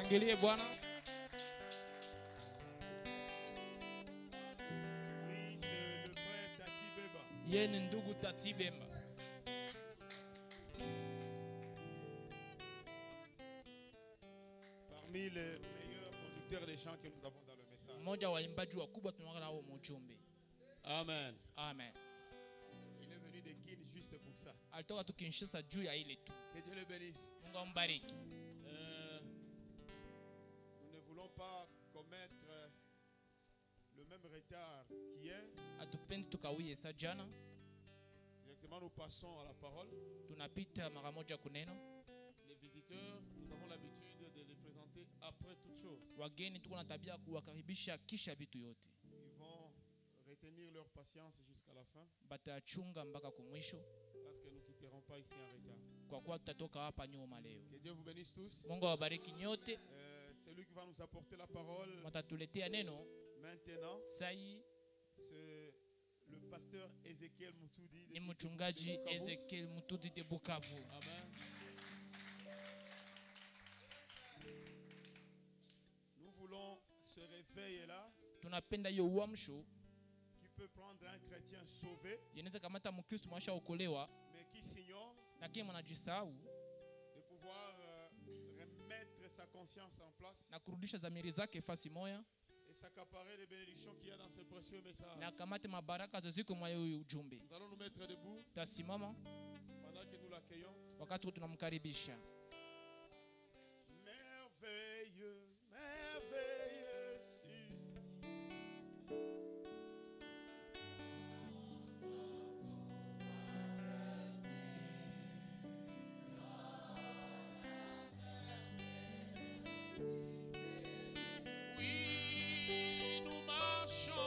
Tushangilie Bwana. Oui, c'est le frère Tati Beba. Yeye ni ndugu Tati Bemba. Parmi les meilleurs conducteurs des chants que nous avons dans le message. Mmoja wa waimbaji wakubwa tunaona nao mjumbe. Amen. Amen. Il est venu de Kin juste pour ça. Alitoka tu Kinshasa juu ya ile tu. Que Dieu le bénisse. Mungu ambariki. Nous ne voulons pas commettre le même retard qu'hier. Hatupendi tukawie sa jana. Directement, nous passons à la parole. Tunapita mara moja kuneno. Les visiteurs, nous avons l'habitude de les présenter après toute chose. Wageni tuko na tabia kuwakaribisha kisha vitu yote. Ils vont retenir leur patience jusqu'à la fin. Batachunga mpaka kumwisho. Parce que nous ne quitterons pas ici en retard. Kwa kuwa tutatoka hapa nyuma leo. Que Dieu vous bénisse tous. Mungu awabariki nyote. C'est lui qui va nous apporter la parole. Watatuletea neno. Maintenant, Sai c'est le pasteur Ezekiel Mutudi. ni mchungaji Ezekiel Mutudi de Bukavu. Amen. Nous voulons ce réveil là Tunapenda hiyo uamsho qui peut prendre un chrétien sauvé, inaweza kamata Mkristo mwashaokolewa mais qui s'ignore, lakini mwanajisahau de pouvoir remettre sa conscience en place na kurudisha dhamiri zake fasi moya et s'accaparer les bénédictions qu'il y a dans ce précieux message. na kamate mabaraka zoziko mwa hiyo ujumbe. Nous allons nous mettre debout Tasimama pendant que nous l'accueillons. wakati tunamkaribisha. Merveilleuse, merveilleuse. Oui, nous marchons.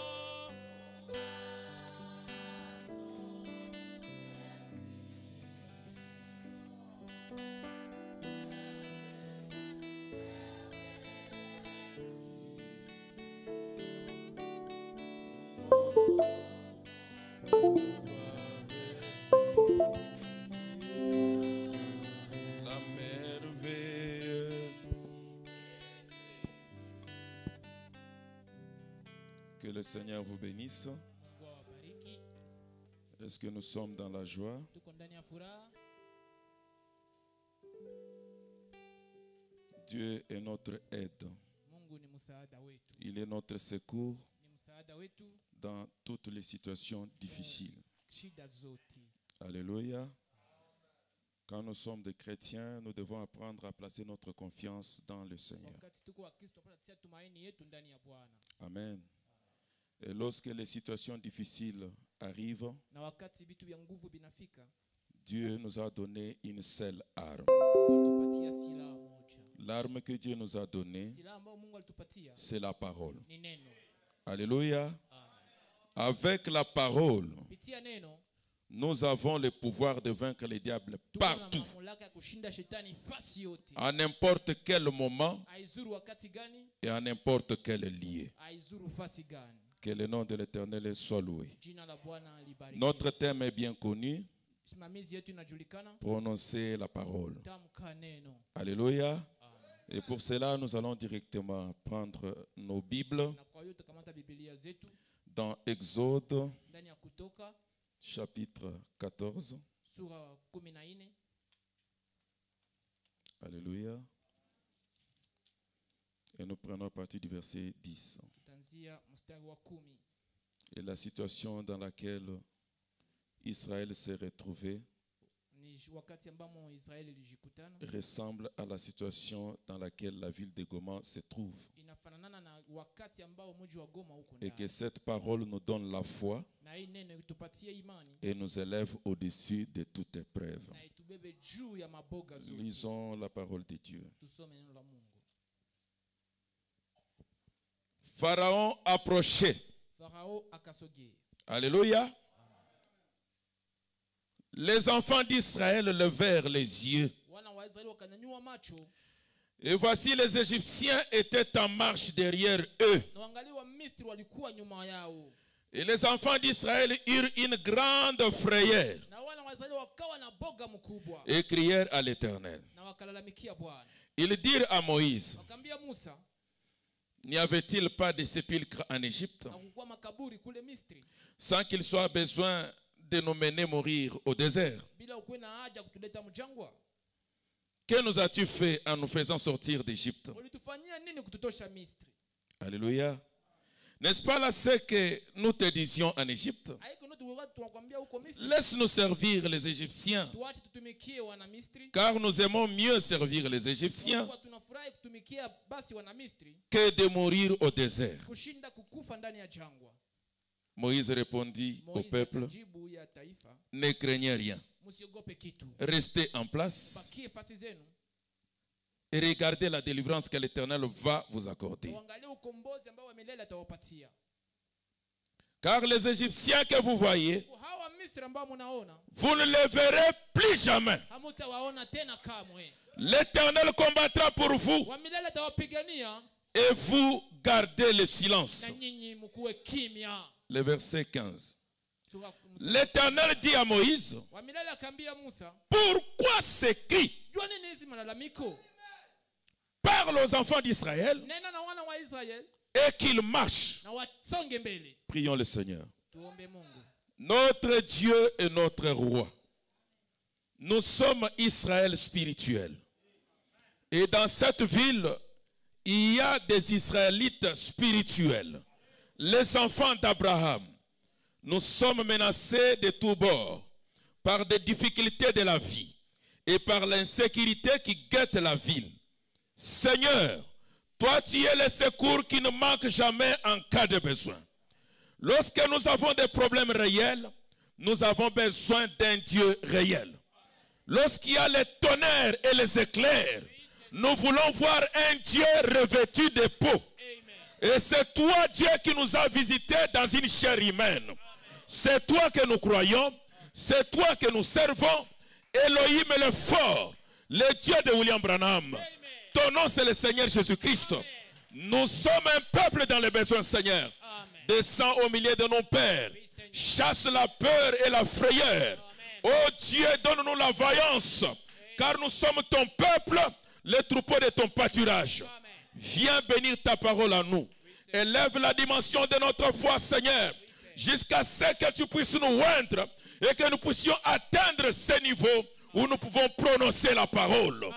La merveilleuse. Que le Seigneur vous bénisse. Mungu awabariki. Est-ce que nous sommes dans la joie? Tuko ndani ya furaha. Dieu est notre aide. Mungu ni msaada wetu. Il est notre secours Ni msaada wetu dans toutes les situations difficiles. shida zote. Alléluia. Quand nous sommes des chrétiens, nous devons apprendre à placer notre confiance dans le Seigneur. Wakati tuko wa Kristo tunapata tia tumaini yetu ndani ya Bwana. Amen. Et lorsque les situations difficiles arrivent, Na wakati vitu vya nguvu binafika, Dieu nous a donné une seule arme. Mungu alitupatia silaha moja. L'arme que Dieu nous a donnée, Silaha ambayo Mungu alitupatia c'est la parole. ni neno. Alléluia. Amen. Avec la parole, Kupitia neno nous avons le pouvoir de vaincre les diables tuko na partout, mamlaka ya kushinda shetani fasi yote. à n'importe quel moment Aizuru wakati gani? et à n'importe quel lieu. Aizuru fasi gani? Que le nom de l'Éternel soit loué. Jina la Bwana libarikiwe. Notre thème est bien connu, Simamizi yetu inajulikana. prononcer la parole. Tamka neno. Alléluia. Amen. Et pour cela, nous allons directement prendre nos Bibles Na kwa hiyo tukamata Biblia zetu dans Exode ndani ya Kutoka chapitre 14. sura 14. Alléluia. Et nous prenons à partir du verset 10. Tutaanzia mstari wa 10. Et la situation dans laquelle Israël s'est retrouvé Ni wakati ambamo Israeli ilijikutana. ressemble à la situation dans laquelle la ville de Goma se trouve. Inafanana na wakati ambao mji wa Goma huko Et ndani. que cette parole nous donne la foi Na hii neno itupatie imani et nous élève au-dessus de toute épreuve. na itubebe juu ya maboga zote. Lisons la parole de Dieu. Tusome neno la Mungu. Pharaon approchait. Farao akasogea. Alléluia. Les enfants d'Israël levèrent les yeux. Wana wa Israeli wakanyanyua macho. Et voici les Égyptiens étaient en marche derrière eux. Na wangalia wa Misri walikuwa nyuma yao. Et les enfants d'Israël eurent une grande frayeur Na wana wa Israeli wakawa na boga mkubwa. et crièrent à l'Éternel. Na wakalalamikia Bwana. Ils dirent à Moïse, Wakaambia Musa, n'y avait-il pas de sépulcres en Égypte, hakukuwa makaburi kule Misri, sans qu'il soit besoin de nous mener mourir au désert? bila ukuwe na haja kutuleta mjangwa? Que nous as-tu fait en nous faisant sortir d'Égypte? Ulitufanyia nini kututosha Misri? Alléluia. N'est-ce pas là ce que nous te disions en Égypte? Haiko ndio tulikuwa tunakwambia huko Misri, Laisse-nous servir les Égyptiens, tuache tutumikie wana Misri, car nous aimons mieux servir les Égyptiens kwa tunafurahi kutumikia basi wana Misri que de mourir au désert. kushinda kukufa ndani ya jangwa. Moïse répondit au Moizi peuple, akajibu ya taifa, ne craignez rien, msiogope kitu, restez en place bakie fasi zenu, et regardez la délivrance que l'Éternel va vous accorder. uangalie ukombozi ambao milele atawapatia. Car les Égyptiens que vous voyez, Hawa Misri ambao mnaona, vous ne les verrez plus jamais. hamutawaona tena kamwe. L'Éternel combattra pour vous Wa milele atawapigania et vous gardez le silence. na nyinyi mkuwe kimya. Le verset 15. Sura- L'Éternel dit à Moïse, Wa milele akaambia Musa, pourquoi ces cris? jua nini hizi malalamiko? Parle aux enfants d'Israël Nena na wana wa Israeli et qu'ils marchent. na wasonge mbele. Prions le Seigneur. Tuombe Mungu. Notre Dieu et notre roi. Nous sommes Israël spirituel. Et dans cette ville, il y a des Israélites spirituels. Les enfants d'Abraham. Nous sommes menacés de tous bords par des difficultés de la vie et par l'insécurité qui guette la ville. Seigneur, toi tu es le secours qui ne manque jamais en cas de besoin. Lorsque nous avons des problèmes réels, nous avons besoin d'un Dieu réel. Lorsqu'il y a les tonnerres et les éclairs, nous voulons voir un Dieu revêtu de peau. Et c'est toi, Dieu, qui nous a visités dans une chair humaine. C'est toi que nous croyons, c'est toi que nous servons. Elohim est le fort, le Dieu de William Branham. Ton nom, c'est le Seigneur Jésus-Christ. Nous sommes un peuple dans les besoins, Seigneur. Descends au milieu de nos pères. Chasse la peur et la frayeur. Oh Dieu, donne-nous la vaillance, car nous sommes ton peuple, les troupeaux de ton pâturage. Viens bénir ta parole à nous. Élève la dimension de notre foi, Seigneur, jusqu'à ce que tu puisses nous oindre et que nous puissions atteindre ce niveau où nous pouvons prononcer la parole.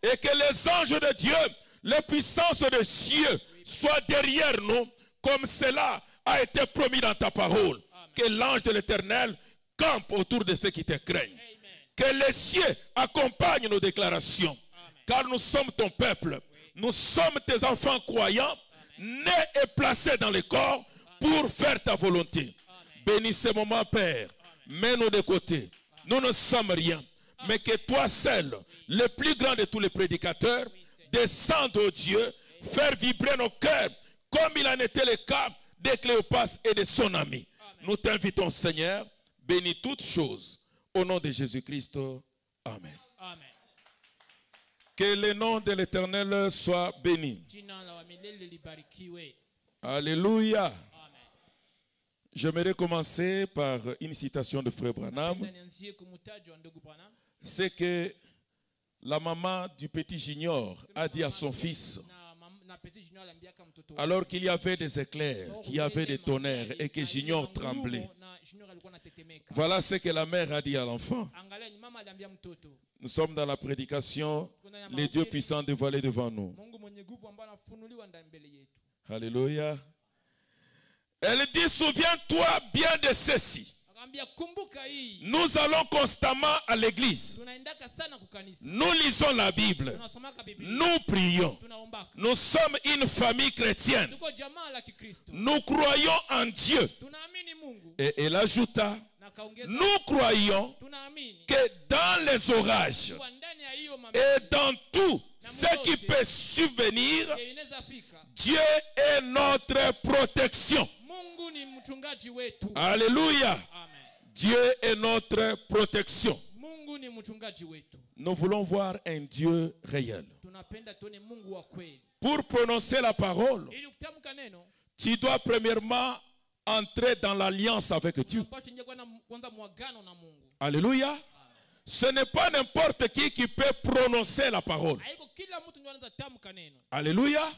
Et que les anges de Dieu, les puissances des cieux soient derrière nous, comme cela a été promis dans ta parole. Que l'ange de l'Éternel campe autour de ceux qui te craignent. Que les cieux accompagnent nos déclarations. Car nous sommes ton peuple. Nous sommes tes enfants croyants, nés et placés dans le corps pour faire ta volonté. Bénis ce moment, Père. Mets-nous de côté. Nous ne sommes rien. Mais que toi seul, le plus grand de tous les prédicateurs, descende, ô Dieu, faire vibrer nos cœurs, comme il en était le cas de Cléopas et de son ami. Nous t'invitons, Seigneur, bénis toutes choses. Au nom de Jésus-Christ, Amen. Amen. Que le nom de l'Éternel soit béni. Jina la wa milele libarikiwe. Alléluia. Amen. J'aimerais commencer par une citation de Frère Branham. Napenda nianzie kumtaja wa ndugu Branham. C'est que la maman du petit Junior a dit à son fils, Na petit Junior aliambiaka mtoto wake, alors qu'il y avait des éclairs, qu'il y avait des tonnerres et que Junior tremblait. na Junior alikuwa anatetemeka. Voilà ce que la mère a dit à l'enfant. Angalia ni mama aliambia mtoto. Nous sommes dans la prédication, les dieux puissants dévoilés devant nous. Mungu mwenye nguvu ambaye anafunuliwa ndani mbele yetu. Alléluia. Elle dit, souviens-toi bien de ceci. Akamwambia kumbuka hii. Nous allons constamment à l'église. Tunaendaka sana kukanisa. Nous lisons la Bible. Tunasomaka Biblia. Nous prions. Tunaombaka. Nous sommes une famille chrétienne. Tuko jamaa la Kikristo. Nous croyons en Dieu. Tunaamini Mungu. Et elle ajouta, Na kaongeza. nous croyons Tunaamini. que dans les orages Kwa ndani ya hiyo et dans tout ce qui peut subvenir, inaweza fika. Dieu est notre protection. Mungu ni mchungaji wetu. Alléluia. Amen. Dieu est notre protection. Mungu ni mchungaji wetu. Nous voulons voir un Dieu réel. Tunapenda tuone Mungu wa kweli. Pour prononcer la parole, Ili kutamka neno, tu dois premièrement entrer dans l'alliance avec Dieu. unapaswa ingia kwanza muagano na Mungu. Alléluia. Ce n'est pas n'importe qui peut prononcer la parole. Haiko kila mtu ndio anaweza tamka neno. Alléluia. Amen.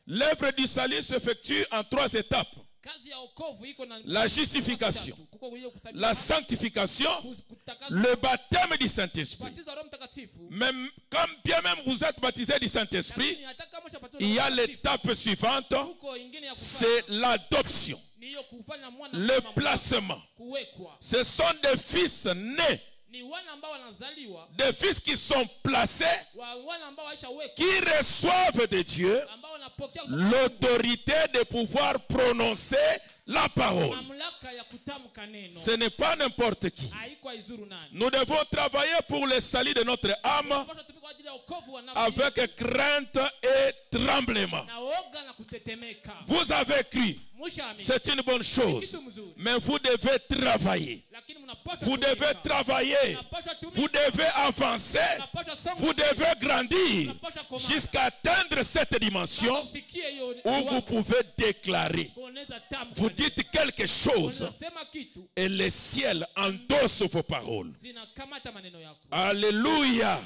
L'œuvre du salut s'effectue en 3 étapes. Kazi ya wokovu iko na La justification, kuko hiyo kusabia la sanctification, kutakasa, le baptême du Saint-Esprit. baptizo Roho Mtakatifu. Même, comme bien même vous êtes baptisé du Saint-Esprit, Lakini hata kama ushabatizwa il y na a Roho Mtakatifu, l'étape suivante, kuko ingine ya c'est kufanya l'adoption, ni hiyo kufanya mwana le kama mwana, placement. kuwekwa. Ce sont des fils nés, Ni wana ambao wanazaliwa, des fils qui sont placés, wana ambao waishawekwa, qui reçoivent de Dieu ambao wanapokea kutoka Mungu l'autorité de pouvoir prononcer la parole. mamlaka ya kutamka neno. Ce n'est pas n'importe qui. Haiko haizuru nani. Nous devons travailler pour le salut de notre âme Tunapaswa tumike kwa ajili ya wokovu wa nafsi avec crainte et tremblement. na woga na kutetemeka. Vous avez cru, Mshaamini. c'est une bonne chose, Kitu mzuri. mais vous devez travailler. Lakini mnapaswa Vous tumika. devez travailler. Mnapaswa tumika. Vous devez avancer. Mnapaswa songa. Vous devez grandir Mnapaswa komana. jusqu'à atteindre cette dimension Mpaka ufikie hiyo où vous kiwango. pouvez déclarer. Kuoneza tamko Vous neno. dites quelque chose Unasema kitu et le ciel endosse vos paroles. zinakamata maneno yako. Alléluia. Amen.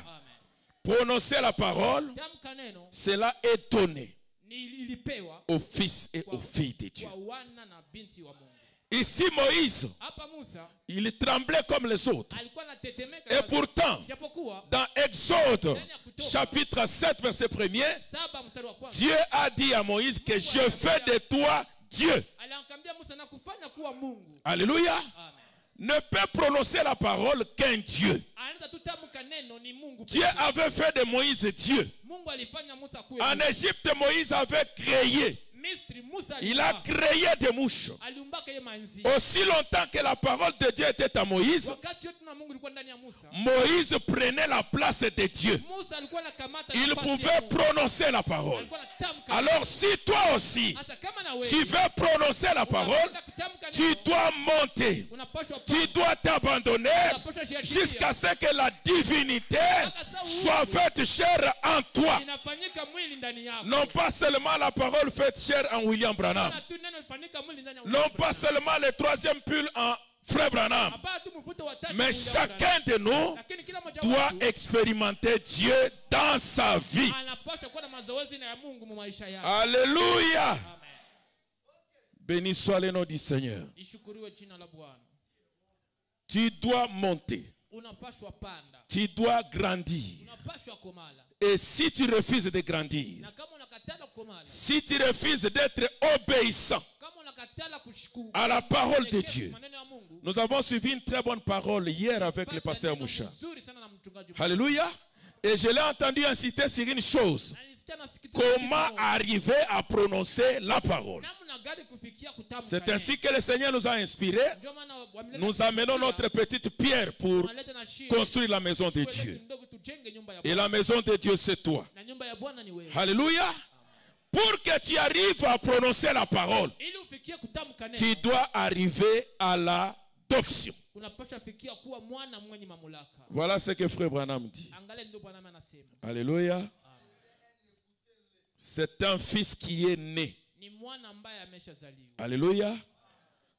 Prononcer la parole, Tamka neno cela est donné ni ilipewa aux fils et aux filles de Dieu. kwa wana na binti wa Mungu. Ici, Moïse, Hapa Musa il tremblait comme les autres. alikuwa anatetemeka. Et pourtant, Japokuwa dans Exode, chapitre 7, verset 1er, 7 mstari wa kwanza Dieu a dit à Moïse que je fais de toi Dieu. aliambia Musa na kufanya kuwa Mungu. Alléluia. Amen. Ne peut prononcer la parole qu'un Dieu. Anaanza tu tamka neno ni Mungu. Dieu pekee. avait fait de Moïse Dieu. Mungu alifanya Musa kuwa En Mungu. Égypte, Moïse avait créé. Misri Musa Il a créé des mouches. aliumbaka yeye manzi. Aussi longtemps que la parole de Dieu était à Moïse, Wakati yote na Mungu ilikuwa ndani ya Musa. Moïse prenait la place de Dieu. Musa alikuwa anakamata Il nafasi ya pouvait Mungu. prononcer la parole. Alikuwa anatamka. Alors si toi aussi, Sasa kama na wewe tu veux prononcer la parole, unapenda kutamka tu neno, dois monter. unapaswa Tu dois t'abandonner unapaswa jiachilia. jusqu'à ce que la divinité soit faite chair en toi. Inafanyika mwili ndani yako. Non pas seulement la parole faite chair en William Branham. Hapana tu neno lifanyika mwili ndani ya Non Mungu. pas seulement le troisième pull en Frère Branham. Hapana tu mvuto wa tatu Mais mwili chacun de nous lakini kila mmoja doit wetu expérimenter Dieu dans sa vie. anapaswa kuwa na mazoezi na ya Mungu mu maisha yake. Alléluia. Amen. Béni soit le nom du Seigneur. Ishukuriwe jina la Bwana. Tu dois monter. Unapaswa panda. Tu dois grandir. Unapaswa komala. Et si tu refuses de grandir, Na kama unakatala komala, si tu refuses d'être obéissant kama unakatala kushukuru à la parole de Dieu, maneno ya Mungu, nous avons suivi une très bonne parole hier avec le pasteur Moucha. nzuri sana na mchungaji Moucha. Alléluia. Et je l'ai entendu insister sur une chose. Na nilisikia nasikitika kitu Comment kimoja. arriver à prononcer la parole? Namna gani kufikia kutamka C'est neno. ainsi que le Seigneur nous a inspirés. Ndio maana wameleta Nous amenons notre petite pierre pour wanaleta na shida. construire la maison de Tuwe Dieu. kidogo tujenge nyumba ya Et Bwana. la maison de Dieu, c'est toi. Na nyumba ya Bwana ni wewe. Alléluia. Pour que tu arrives à prononcer la parole, Ili ufikie kutamka neno, tu dois arriver à l'adoption. unapaswa fikia kuwa mwana mwenye mamlaka. Voilà ce que Frère Branham dit. Angalia ndio Bwana anasema. Alléluia. C'est un fils qui est né. Ni mwana ambaye ameshazaliwa. Alléluia.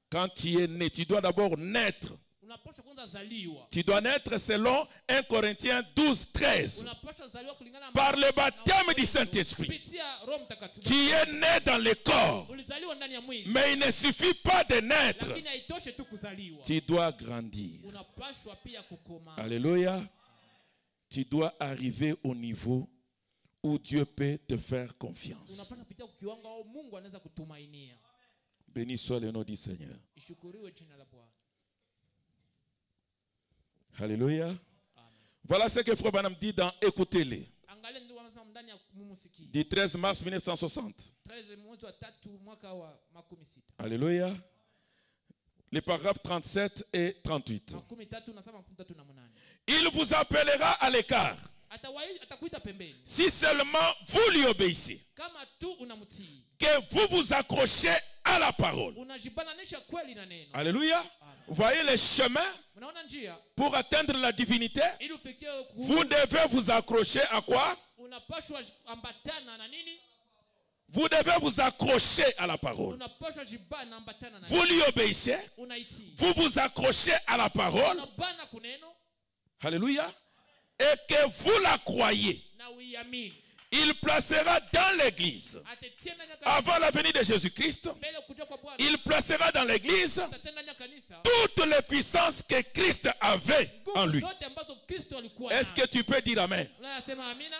Quand tu es né, tu dois d'abord naître. Unapaswa kwanza zaliwa. Tu dois naître selon 1 Corinthiens 12, 13. Unapaswa zaliwa kulingana na Par le baptême du Saint-Esprit. kupitia Roho Mtakatifu. Tu es né dans le corps. Ulizaliwa ndani ya mwili. Mais il ne suffit pas de naître. Lakini haitoshe tu kuzaliwa. Tu dois grandir. Unapaswa pia kukoma. Alléluia. Tu dois arriver au niveau où Dieu peut te faire confiance. Unapaswa kufikia kiwango au Mungu anaweza kutumainia. Béni soit le nom du Seigneur. Ishukuriwe jina la Bwana. Alléluia. Amen. Voilà ce que Frère Branham dit dans Écoutez-les, Angalia ndio wanasema ndani ya mumusikie. du 13 mars 1960. 13 mwezi wa 3 mwaka wa 16. Alléluia. Les paragraphes 37 et 38. 13 nasema 38. Il vous appellera à l'écart Atakuita pembeni. si seulement vous lui obéissez, Kama tu unamtii. que vous vous accrochez à la parole. Unajibananisha kweli na neno. Alléluia. Vous voyez le chemin Unaona njia pour atteindre la divinité? ili ufikie Vous devez vous accrocher à quoi? unapaswa ambatana na nini? Vous devez vous accrocher à la parole. Unapaswa jibana ambatana na Vous lui obéissez. unaitii. Vous vous accrochez à la parole. Unabana kuneno Alléluia. Et que vous la croyez, na uiamini, il placera dans l'église, atatia ndani ya kanisa, avant la venue de Jésus-Christ, mbele kuja kwa Bwana, il placera dans l'église atatia ndani ya kanisa toutes les puissances que Christ avait en nguvu lui. zote ambazo Kristo alikuwa Est-ce que tu peux dire Amen? unasema amina?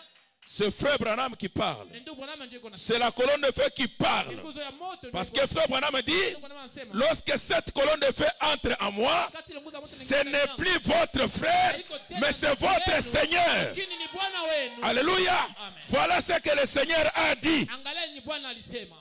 C'est frère Branham qui parle. Ni ndugu Branham ndiye kuna C'est la colonne de feu qui parle. nguzo ya moto. Parce que frère Branham dit, Ndugu Branham anasema, lorsque cette colonne de feu entre en moi, wakati ile nguzo ya moto ce inaingia ndani n'est yangu, plus votre frère, mais c'est votre Seigneur. lakini ni Bwana wenu. Alléluia. Amen. Voilà ce que le Seigneur a dit. Angalia ni Bwana alisema.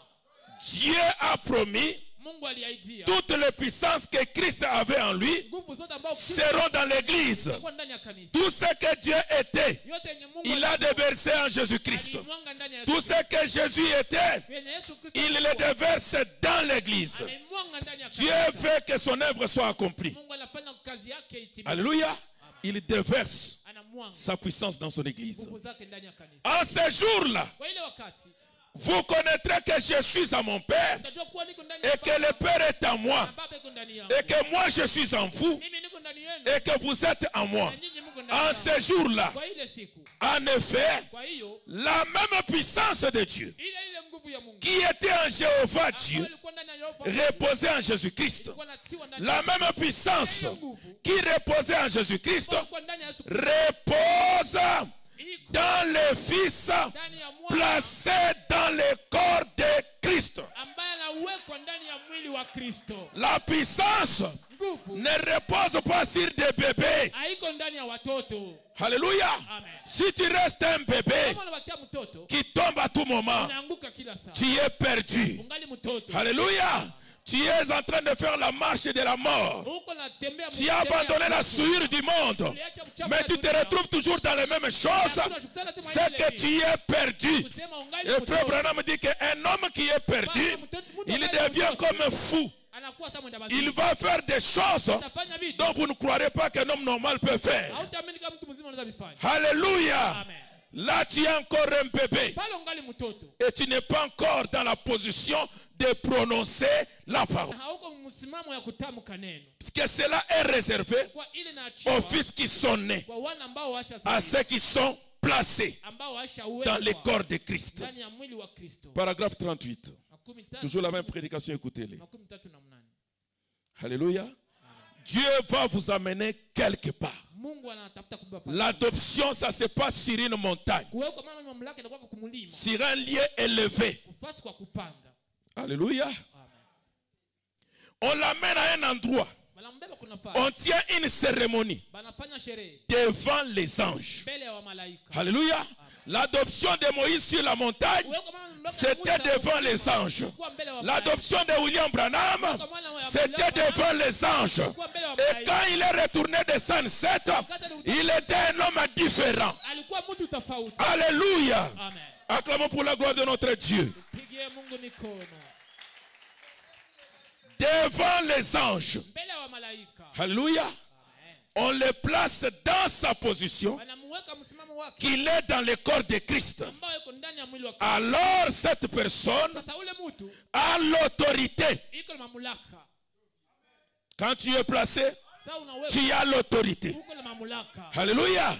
Dieu a promis Mungu aliahidia toutes les puissances que Christ avait en lui nguvu zote ambazo Kristo seront dans l'église. alikuwa ndani ya kanisa. Tout ce que Dieu était, Yote yenye Mungu il a déversé en Jésus-Christ. alimwanga ndani ya Tout ce que Jésus était, yenye Yesu Kristo il le déverse dans l'église. alimwanga ndani ya Dieu kanisa. fait que son œuvre soit accomplie. Mungu anafanya kazi yake itimie. Alléluia. Il déverse Anamwanga sa puissance dans son église. nguvu zake ndani ya kanisa. En ce jour-là, Kwa ile wakati vous connaîtrez que je suis à mon Père utajua kuwa niko ndani et ya que le Père est en moi na Baba iko ndani yangu. et que moi je suis en vous Mimi niko ndani yenu et que vous êtes en moi. na nyinyi mko ndani En yangu. ce jour-là, Kwa ile siku, en effet, kwa hiyo la même puissance de Dieu ile nguvu ya Mungu qui était en Jéhovah ambayo Dieu ilikuwa ndani ya Yehova reposait en Jésus-Christ. ilikuwa inatiwa ndani La ya même puissance hiyo nguvu qui reposait en Jésus-Christ ilikuwa ndani ya Yesu Kristo. repose Iko dans le Fils ndani ya mwana placé dans le corps de Christ. ambaye anawekwa ndani ya mwili wa Kristo. La puissance Nguvu ne repose pas sur des bébés. haiko ndani ya watoto. Alléluia. Amen. Si tu restes un bébé Kama unabakia mtoto qui tombe à tout moment, unaanguka kila saa. tu es perdu. Ungali mtoto. Alléluia. Tu es en train de faire la marche de la mort. Huko unatembea Tu as abandonné la souillure du monde. Mais tu te retrouves toujours dans les mêmes choses. C'est que tu es perdu. kusema ungali Et frère mtoto. Branham dit qu'un homme qui est perdu, il devient comme fou. Anakuwa kama mwenda Il wazimu. va faire des choses Anafanya vitu dont vous ne croirez pas qu'un homme normal peut faire. hautaamini kama mtu mzima anaweza vifanya. Alléluia. Amen. Là, tu es encore un bébé. Pale ungali mtoto. Et tu n'es pas encore dans la position de prononcer la parole. Hauko msimamo ya kutamka neno. Parce que cela est réservé Kwa ile naachiwa aux fils qui sont nés, kwa wana ambao washa à ceux qui sont placés ambao washa dans le corps de Christ. ndani ya mwili wa Kristo. Paragraphe 38. Toujours la même prédication, écoutez-les. 38. Alléluia. Dieu va vous amener quelque part. Mungu anatafuta kubeba fasi. L'adoption, ça se passe sur une montagne, Kuweka mama mamlaka inakuwa kwa kumulima. sur un lieu élevé. Kufasi kwa kupanda. Alléluia. Amen. On l'amène à un endroit. Banambeba kuna fasi. On tient une cérémonie Banafanya sherehe devant les anges. mbele ya wamalaika. Alléluia. L'adoption de Moïse sur la montagne, Kuweka mama mamlaka c'était devant les anges. kuwa mbele ya wamalaika. L'adoption de William Branham, c'était devant les anges. Kuwa mbele ya Et wamalaika. quand il est retourné de Sunset, il était un homme différent. Alikuwa mtu tofauti. Alléluia. Amen. Acclamons pour la gloire de notre Dieu. Pigie Mungu mikono. Devant les anges. Mbele ya wamalaika. Alléluia. On le place dans sa position Wanamuweka msimamo wake qu'il est dans le corps de Christ. ambao yuko ndani ya mwili wa Kristo. Alors cette personne Sasa ule mtu a l'autorité. iko na mamlaka. Quand tu es placé, Sasa unaweka tu as l'autorité. uko na mamlaka. Alléluia.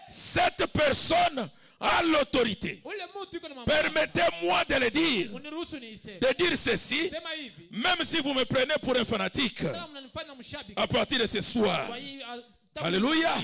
Cette personne a l'autorité. Ule mtu iko na mamlaka. Permettez-moi de le dire. Uniruhusu niiseme. De dire ceci, Sema hivi. même si vous me prenez pour un fanatique, Kama mnanifanya mshabiki. à partir de ce soir. Kwa hiyo Alléluia.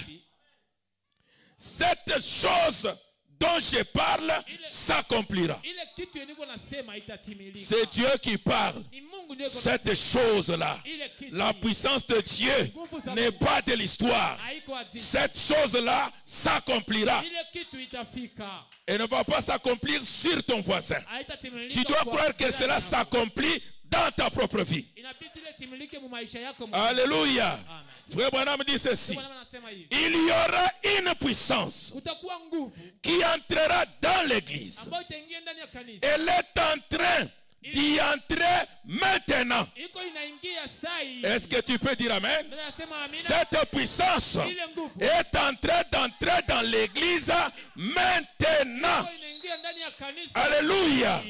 Cette chose dont je parle s'accomplira. ile kitu yeniko nasema itatimilika. C'est Dieu qui parle. Ni Mungu ndiye Cette chose-là, ile kitu. la puissance de Dieu n'est pas de l'histoire. Haiko hadithi. Cette chose-là s'accomplira. Ile kitu itafika. Et ne va pas s'accomplir sur ton voisin. Haitatimilika. Tu dois kwa croire que jirani cela yako. s'accomplit dans ta propre vie. Inabidi ile timilike mu maisha yako mwenyewe. Alléluia. Amen. Frère Branham dit ceci. Bwana anasema hivi. Il y aura une puissance Utakuwa nguvu qui entrera dans l'église. ambayo itaingia ndani ya kanisa. Elle est en train d'y entrer maintenant. Iko inaingia saa hii. Est-ce que tu peux dire Amen? Bwana anasema amina. Cette puissance Ile nguvu est en train d'entrer dans l'église maintenant. iko inaingia ndani ya kanisa. Alléluia.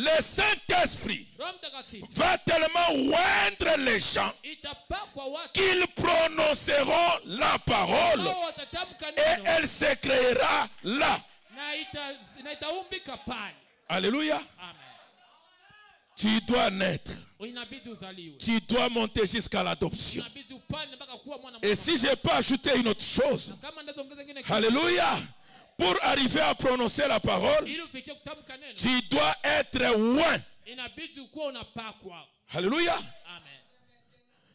le Saint-Esprit Roho Mtakatifu va tellement oindre les gens itapakwa watu qu'ils prononceront la parole ambao watatamka et neno elle se créera là. na itaumbika pale. Alléluia. Amen. Tu dois naître. Inabidi uzaliwe. Tu dois monter jusqu'à l'adoption. Inabidi upande mpaka kuwa mwana. Et si je peux ajouter une autre chose, Kama ndazo ongeza nyingine kitu, alléluia, pour arriver à prononcer la parole, ili ufikie kutamka neno, tu dois être loin. inabidi ukuwa unapakwa. Alléluia. Amen.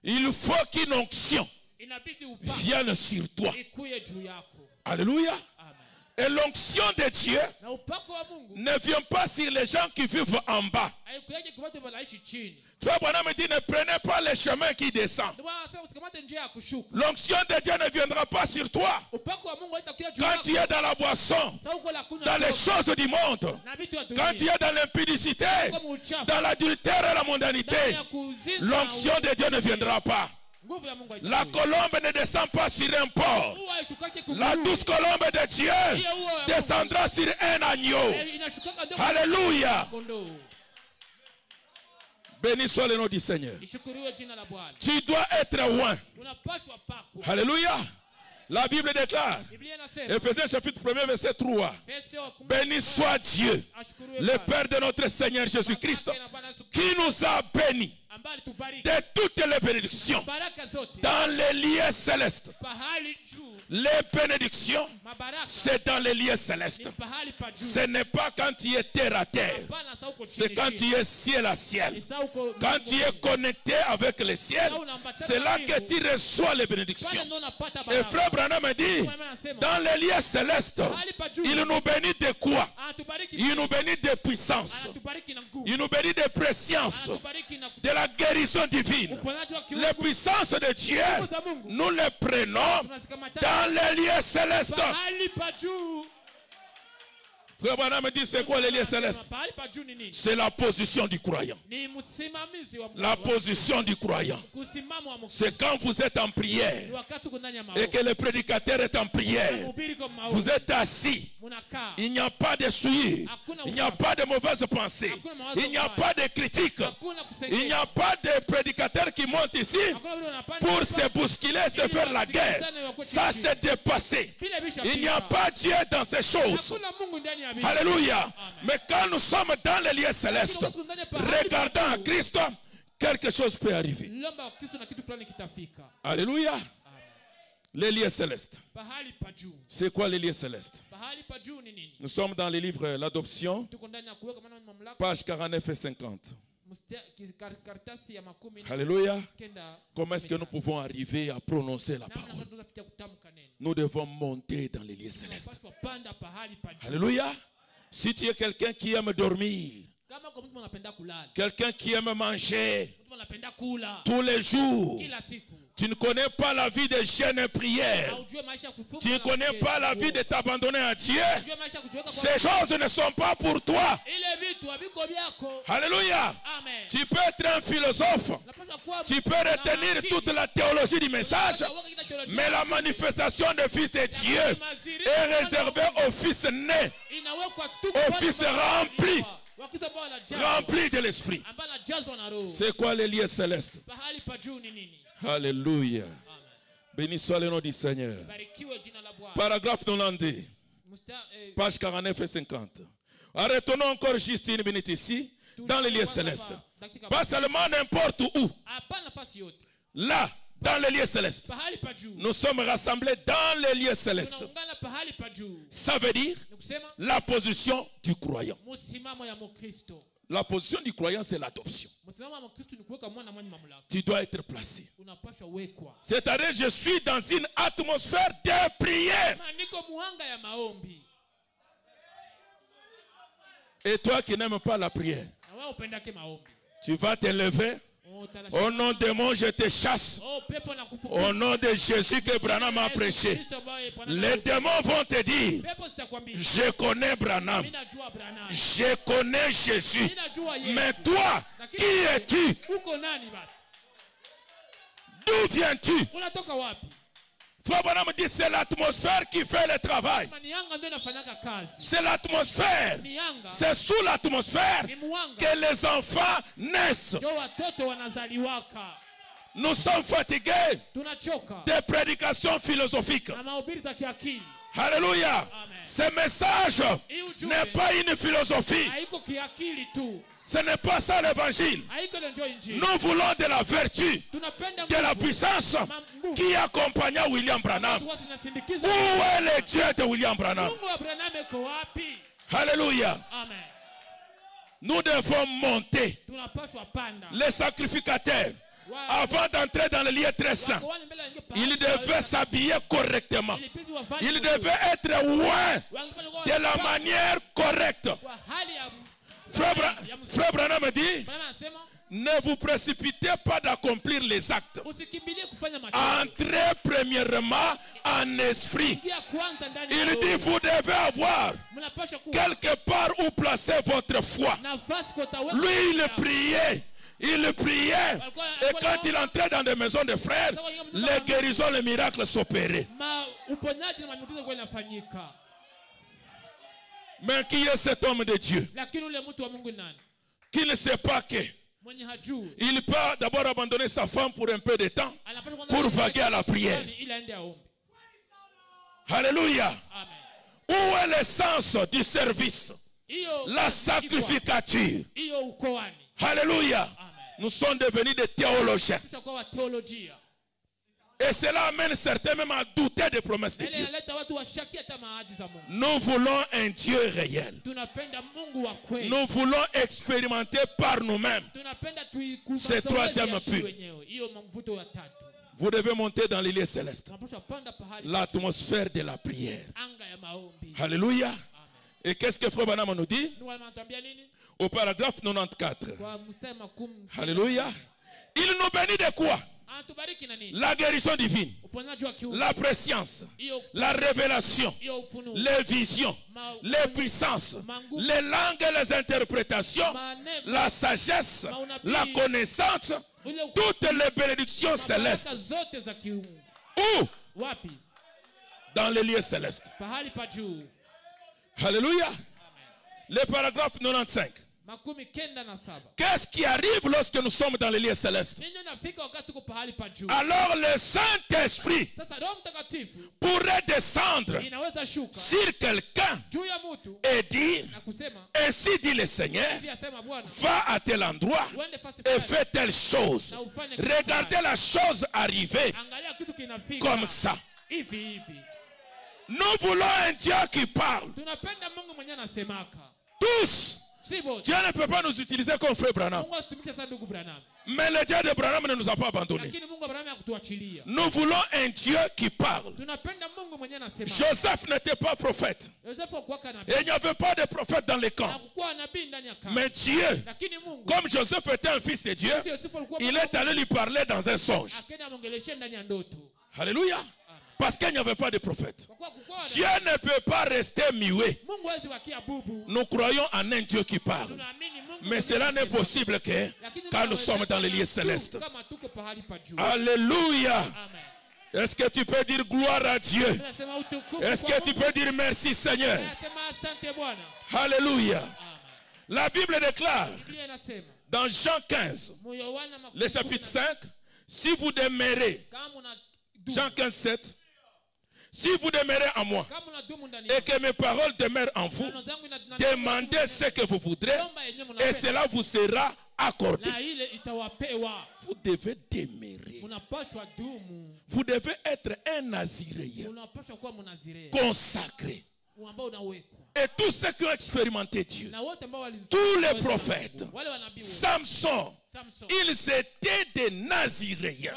Il faut qu'une onction Inabidi upakwe vienne sur toi. ikuye juu yako. Alléluia. Amen. Et l'onction de Dieu Na upako wa Mungu ne vient pas sur les gens qui vivent en bas. haikuyaje kwa watu wanaishi chini. Frère Branham me dit, ne prenez pas les chemins qui descendent. Ndio maana nasema usikamate njia ya kushuka. L'onction de Dieu ne viendra pas sur toi Upako wa Mungu haitakuja juu quand yako. tu es dans la boisson, Sasa uko la kunywa dans les pombe, choses du monde, na vitu vya quand tu dunia, es dans l'impudicité, kama uchafu, dans l'adultère et la ndani mondanité. ya kuzinza, L'onction de Dieu ne viendra pas. nguvu ya Mungu La haitakuja. colombe ne descend pas sur un porc. Huwa haishukake kuguru. La douce colombe de Dieu descendra sur un agneau. Inashukaka ndio Alléluia. kondoo. Béni soit le nom du Seigneur. Ishukuriwe jina la Bwana. Tu dois être loin. Unapaswa pakwa. Alléluia. La Bible déclare, Biblia inasema, Ephésiens chapitre 1 verset 3. Efeso 10, Béni soit Dieu, ashukuriwe le Bwana, Père de notre Seigneur Jésus-Christ, Baba na Bwana Yesu qui nous a bénis ambaye alitubariki de toutes les bénédictions baraka zote dans les lieux célestes. pahali juu. Les bénédictions, Mabaraka c'est dans les lieux célestes. ni pahali pa juu. Ce n'est pas quand tu es terre à terre. Hapana, sasa uko C'est chini quand chini. tu es ciel à ciel. Ni sasa uko Quand tu es connecté avec le ciel, c'est là que tu reçois les pale bénédictions. ndo unapata Et baraka. frère Branham me dit, Mama anasema, dans les lieux célestes, pahali pa juu il nous bénit de quoi? anatubariki, Il nous bénit de puissance. anatubariki na nguvu, Il nous bénit de préscience, anatubariki na de la guérison divine. uponaji wa Les kiungu. puissances de Dieu, Nguvu za Mungu nous les prenons tunazikamata dans les lieux célestes. pahali pa juu. Frère Branham me dit, c'est quoi les lieux célestes? Pahali pa juu ni nini? C'est la position du croyant. Ni msimamizi wa La position du croyant. kusimama wa Mungu. C'est quand vous êtes en prière Ni wakati uko ndani ya et maombi. que le prédicateur est en prière. Mhubiri kwa maombi. Vous êtes assis. Munakaa. Il n'y a pas de souillure. Hakuna Il n'y a uchafu. pas de mauvaises pensées. Hakuna mawazo Il n'y a mbaya. pas de critiques. Hakuna Il kusengenya. n'y a pas de prédicateur qui monte ici Hakuna vile unapanda pour hapa. se bousculer, se faire la guerre. Ça, c'est dépassé. Bila bisha Il n'y a pita. pas Dieu dans ces choses. Hakuna Mungu ndani ya Biblia. Alléluia. Mais quand nous sommes dans les lieux célestes, regardant à Christ, quelque chose peut arriver. Lomba wa Kristo na kitu fulani kitafika. Alléluia. Les lieux célestes. Pahali pa juu. C'est quoi les lieux célestes? Pahali pa juu ni nini? Nous sommes dans les livres L'Adoption, Tuko ndani ya kuweka maana ni mamlaka. pages 49 et 50. Karatasi ya makumi Alléluia. kenda. Comment est-ce que nous pouvons arriver à prononcer la Namna parole? gani tunafikia kutamka neno? Nous devons monter dans les lieux célestes. Tunapaswa panda pahali pa juu. Alléluia. Si tu es quelqu'un qui aime dormir, Kama kwa mtu anapenda kulala, quelqu'un qui aime manger mtu anapenda kula tous les jours, kila siku, tu ne connais pas la vie de jeûne et prière, haujue maisha ya kufunga, tu ne connais pas la vie de t'abandonner à Dieu, hujue maisha ya kujiweka kwa ces choses ne sont pas pour toi. ile vitu haviko vyako. Alléluia. Amen. Tu peux être un philosophe, Unapaswa kuwa tu peux retenir akili. toute la théologie du message, Unapaswa kuweka theolojia. mais la manifestation du Fils de Dieu est réservée au Fils né, Inawekwa tu au kwa Fils wale rempli, Wakristo ambao wanajazwa, rempli de l'Esprit. ambao wanajazwa na Roho. C'est quoi les lieux célestes? Pahali pa juu ni nini? Alléluia. Amen. Béni soit le nom du Seigneur. Barikiwe jina la Bwana. Paragraphe 90, page 49 et 50. Arrêtons encore juste une minute ici, dans les lieux célestes. Pas seulement n'importe où, Hapana nafasi yote. là, dans les lieux célestes. Pahali pa juu. Nous sommes rassemblés dans les lieux célestes. Tunaungana pahali pa juu. Ça veut dire Ni kusema la position du croyant. msimamo ya Mkristo. La position du croyant, c'est l'adoption. Msimamo wa Mkristo ni kuweka mwana mwenye mamlaka. Tu dois être placé. Unapaswa wekwa. C'est-à-dire, je suis dans une atmosphère de prière. Kama niko muhanga ya maombi. Et toi qui n'aimes pas la prière, Na wewe upendake maombi. tu vas te lever. Au nom de mon, je te chasse. Oh, pepo na kufukuza. Au nom de Jésus que Branham a prêché. Kristo ambaye Bwana Les démons vont te dire, pepo sitakwambia. je connais Branham, Mimi najua Branham. je connais Jésus. Mimi najua Yesu. Mais toi, qui es-tu? Uko nani basi? D'où viens-tu? Unatoka wapi? Frère Branham dit c'est l'atmosphère qui fait le travail. Kama ni yanga ndio inafanyaka kazi. C'est l'atmosphère. Ni yanga. C'est sous l'atmosphère Ni mwanga. que les enfants naissent. Ndio watoto wanazaliwaka. Nous sommes fatigués Tunachoka. des prédications philosophiques. Na mahubiri za kiakili. Alléluia. Amen. Ce message n'est pas une philosophie. Haiko kiakili tu. Ce n'est pas ça l'évangile. Haiko ndio injili. Nous voulons de la vertu, Tunapenda de la puissance qui accompagna William Branham. Watu zinasindikiza. Où est le Dieu de William Branham? Mungu wa Branham yuko wapi? Alléluia. Amen. Nous devons monter. Tunapaswa panda. Les sacrificateurs, avant d'entrer dans le lieu très saint, ils devaient s'habiller correctement. Ils devaient être loin de la manière correcte. Frère Branham dit, ne vous précipitez pas d'accomplir les actes. Entrez premièrement en esprit. Il dit, vous devez avoir quelque part où placer votre foi. Lui, il priait. Il priait. Et quand il entrait dans des maisons de frères, les guérisons, les miracles s'opéraient. Mais qui est cet homme de Dieu qui ne sait pas que il peut d'abord abandonner sa femme pour un peu de temps pour vaguer à la prière. Alléluia. Où est l'essence du service? La sacrificature. Alléluia. Nous sommes devenus des théologiens. Et cela amène certains même à douter des promesses de Dieu. Nous voulons un Dieu réel. Nous voulons expérimenter par nous-mêmes ce troisième puits. Vous devez monter dans les lieux célestes. L'atmosphère de la prière. Alléluia. Et qu'est-ce que Frère Branham nous dit? Au paragraphe 94. Alléluia. Il nous bénit de quoi? La guérison divine, la préscience, la révélation, les visions, les puissances, les langues et les interprétations, la sagesse, la connaissance, toutes les bénédictions célestes. Où? Dans les lieux célestes. Alléluia. Le paragraphe 95. Qu'est-ce qui arrive lorsque nous sommes dans les lieux célestes? Alors le Saint-Esprit pourrait descendre sur quelqu'un et dire, ainsi dit le Seigneur, va à tel endroit et fais telle chose. Regardez la chose arriver comme ça. Nous voulons un Dieu qui parle. Tous. Dieu ne peut pas nous utiliser comme frère Branham. Mais le Dieu de Branham ne nous a pas abandonnés. Nous voulons un Dieu qui parle. Joseph n'était pas prophète. Et il n'y avait pas de prophète dans les camps. Mais Dieu, comme Joseph était un fils de Dieu, il est allé lui parler dans un songe. Alléluia. Parce qu'il n'y avait pas de prophète. Dieu ne peut pas rester muet. Nous croyons en un Dieu qui parle. Mais cela n'est possible que quand nous sommes dans les lieux célestes. Alléluia. Est-ce que tu peux dire gloire à Dieu? Est-ce que tu peux dire merci Seigneur? Alléluia. La Bible déclare dans Jean 15, le chapitre 5, si vous demeurez, Jean 15, 7, si vous demeurez en moi et que mes paroles demeurent en vous, demandez ce que vous voudrez et cela vous sera accordé. Vous devez demeurer. Vous devez être un naziréen consacré. Et tous ceux qui ont expérimenté Dieu, tous les prophètes, Samson, ils étaient des naziréens.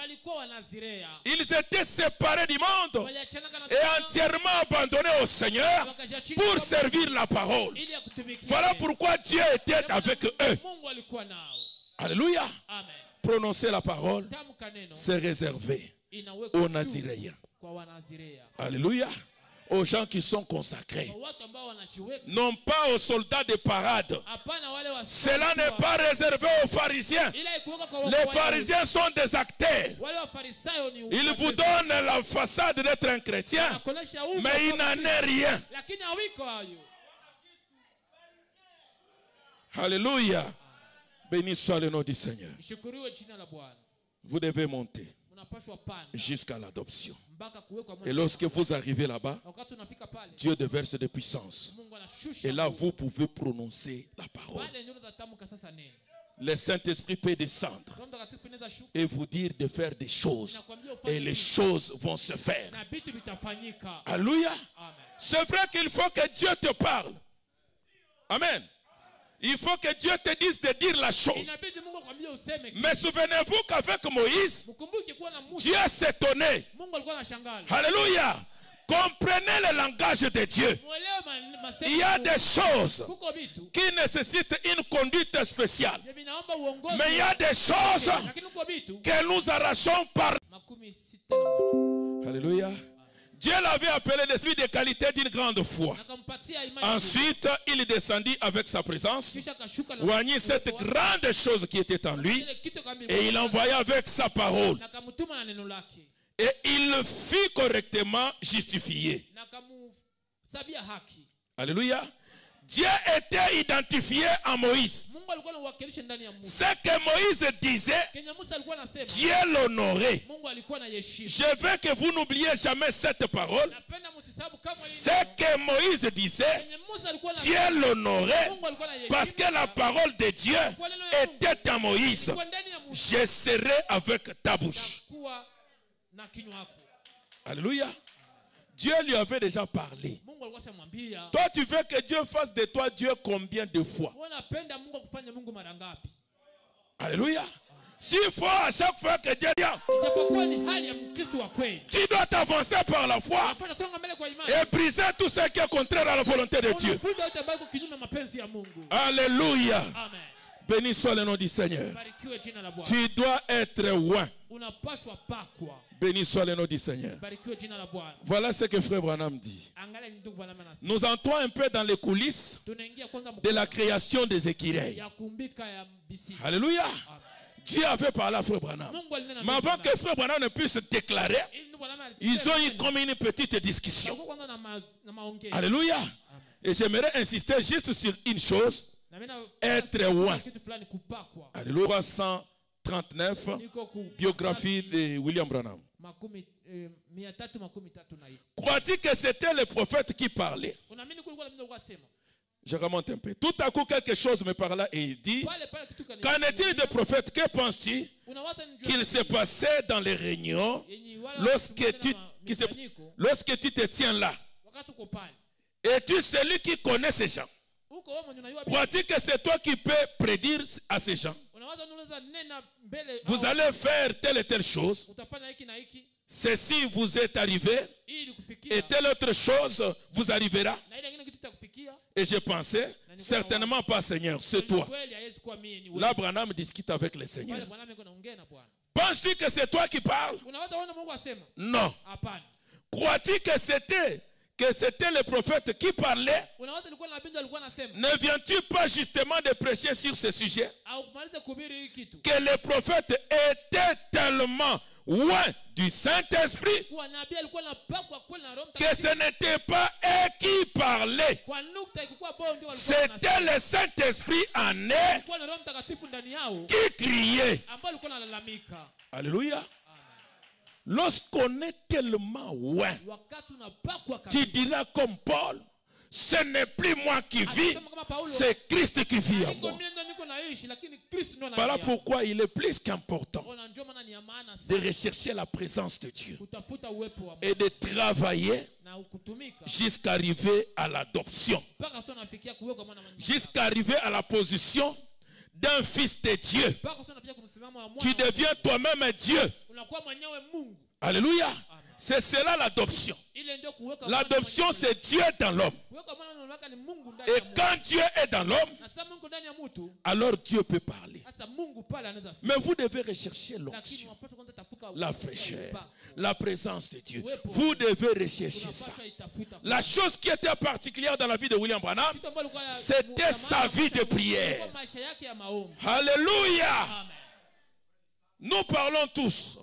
Ils étaient séparés du monde et entièrement abandonnés au Seigneur pour servir la parole. Voilà pourquoi Dieu était avec eux. Alléluia. Prononcer la parole, c'est réservé aux naziréens. Alléluia. aux gens qui sont consacrés, kwa watu ambao wanajiweka, non pas aux soldats de parade. hapana wale wa Cela n'est pas réservé aux pharisiens. ila ikuweka kwa Les pharisiens sont des acteurs. wale Wafarisayo ni Ils vous donnent la façade d'être un chrétien, wanakuonesha uko mais il n'en est rien. lakini hawiko hayo. Alléluia. Béni soit le nom du Seigneur. Shukuriwe jina la Bwana. Vous devez monter Unapaswa panda jusqu'à l'adoption. mpaka kuwekwa Et mwana. lorsque vous arrivez là-bas, Wakati unafika pale, Dieu déverse de puissance. Mungu anashusha. Et là, nguvu. vous pouvez prononcer la parole. Pale ndio utatamka sasa neno. Le Saint-Esprit peut descendre Roho Mtakatifu inaweza shuka et vous dire de faire des choses. Et les choses vont se faire. na vitu vitafanyika. Alléluia. Amen. C'est vrai qu'il faut que Dieu te parle. Amen. Il faut que Dieu te dise de dire la chose. Inabidi Mungu akwambie useme kitu. Mais souvenez-vous qu'avec Moïse, Mkumbuke kuwa na Musa, Dieu s'étonnait. Mungu alikuwa anashangaa. Alléluia. Comprenez le langage de Dieu. Muelewe masema. Il y a des choses Kuko vitu qui nécessitent une conduite spéciale. ndio vinaomba uongozi. Mais il y a des choses Lakini kuko vitu que nous arrachons par... 61. Alléluia. Dieu l'avait appelé l'esprit de qualité d'une grande foi. Akampatia imani. Ensuite, il descendit avec sa présence, Kisha akashuka na voignit cette grande chose qui était en lui, ile kitu kamili. et il envoya avec sa parole. Na akamtuma na neno lake. Et il le fit correctement justifié. Na akamsabia haki. Alléluia. Dieu était identifié en Moïse. Mungu alikuwa anawakilisha ndani ya Musa. Ce que Moïse disait, Kenya Musa alikuwa anasema, Dieu l'honorait. Mungu alikuwa anayeheshimu. Je veux que vous n'oubliez jamais cette parole. Napenda msisabu kama Ce que Moïse disait, Kenya Musa alikuwa Dieu anasema, l'honorait Mungu alikuwa anayeheshimu. parce que la parole de Dieu était en Moïse. Kwa ndani ya Musa Je serai avec ta bouche. kuwa na kinywa chako. Alléluia. Dieu lui avait déjà parlé. Mungu alikuwa shamwambia, Toi, tu veux que Dieu fasse de toi Dieu combien de fois? wewe unapenda Mungu akufanye Mungu mara ngapi? Alléluia. S'il faut à chaque fois que Dieu vient, Ijapokuwa ni hali ya Mkristo wa kweli. tu dois t'avancer par la foi Unapenda songa mbele kwa imani. et briser tout ce qui est contraire à la volonté de Dieu. Unafuta yote ambayo iko kinyume na mapenzi ya Mungu. Alléluia. Amen. Béni soit le nom du Seigneur. Barikiwe jina la Bwana. Tu dois être loin. Unapaswa pakwa. Béni soit le nom du Seigneur. Barikiwe jina la Bwana. Voilà ce que Frère Branham dit. Angalia ndugu Bwana anasema. Nous entrons un peu dans les coulisses Tunaingia kwanza de la création des écureuils. ya kumbika ya bisi. Alléluia. Dieu avait parlé à Frère Branham. Mungu alinena. Mais avant que Frère Branham ne puisse déclarer, Ili ndugu Bwana ils ont eu comme une petite discussion. kwanza na maongezi. Alléluia. Et j'aimerais insister juste sur une chose. Na mimi Être loin. kitu fulani kupakwa. Alléluia. 339, Niko ku biographie de William Branham. 333 na hiyo. Crois-tu que c'était le prophète qui parlait? Unaamini kulikuwa na mtu akasema? Je remonte un peu. Tout à coup, quelque chose me parla et il dit, Pale pale kitu kani. qu'en est-il des prophètes? Que penses-tu Unawaza njoo. qu'il se passait dans les réunions lorsque tu te tiens là? Wakati uko pale. Es-tu celui qui connaît ces gens? Uko wewe mwenye unajua. Crois-tu que c'est toi qui peux prédire à ces gens? Unawaza unaweza nena mbele. Vous allez faire telle et telle chose. Utafanya hiki na hiki. Ceci vous est arrivé Ili kufikia. et telle autre chose vous arrivera. Na ile nyingine kitu kitakufikia. Et je pensais, certainement pas Seigneur, c'est toi. Kweli haiwezi kuwa mimi ni wewe. Là, Branham discute avec le Seigneur. Pale Bwana mimi naongea na Bwana. Penses-tu que c'est toi qui parles? Unawaza wewe Mungu asema? Non. Hapana. Crois-tu que c'était le prophète qui parlait? Unawaza ilikuwa na bindu alikuwa anasema? Ne viens-tu pas justement de prêcher sur ce sujet? Au kumaliza kuhubiri hiki kitu. Que le prophète était tellement loin du Saint-Esprit Kwa nabii alikuwa anapakwa kweli na Roho que Mtakatifu. ce n'était pas eux qui parlaient. Kwa nukta ilikuwa bongo ndio walikuwa C'était wanasema. le Saint-Esprit en eux Kwa na Roho Mtakatifu ndani yao qui criait. ambao alikuwa analalamika. Alléluia. Lorsqu'on est tellement loin, Wakati unapakwa tu kabisa. diras comme Paul, ce n'est plus moi qui vis, c'est Christ qui vit en Niko moi. mimi ndo niko naishi lakini Kristo ndo Voilà anaishi. pourquoi il est plus qu'important Ona ndio maana ni ya maana de sana rechercher la présence de Dieu kutafuta uwepo wa Mungu et de travailler na ukutumika jusqu'à arriver à l'adoption, mpaka sasa unafikia kuwekwa mwana wa Mungu. jusqu'à arriver à la position d'un fils de Dieu. Mpaka sasa unafikia kumsimamo wa Tu mwana. deviens toi-même Dieu. Unakuwa mwenyewe Mungu. Alléluia. C'est cela l'adoption. Ile ndio kuweka L'adoption, c'est Dieu dans l'homme. kuweka mwana unaweka ni Mungu ndani ya Et mtu. quand Dieu est dans l'homme, Na sasa Mungu ndani ya mtu, alors Dieu peut parler. sasa Mungu pale anaweza sema. Mais vous devez rechercher Lakini l'onction. unapaswa kwanza tafuta la fraîcheur, la présence de Dieu. Vous devez rechercher ça. La chose qui était particulière dans la vie de William Branham, c'était sa vie de prière. Alléluia. Nous parlons tous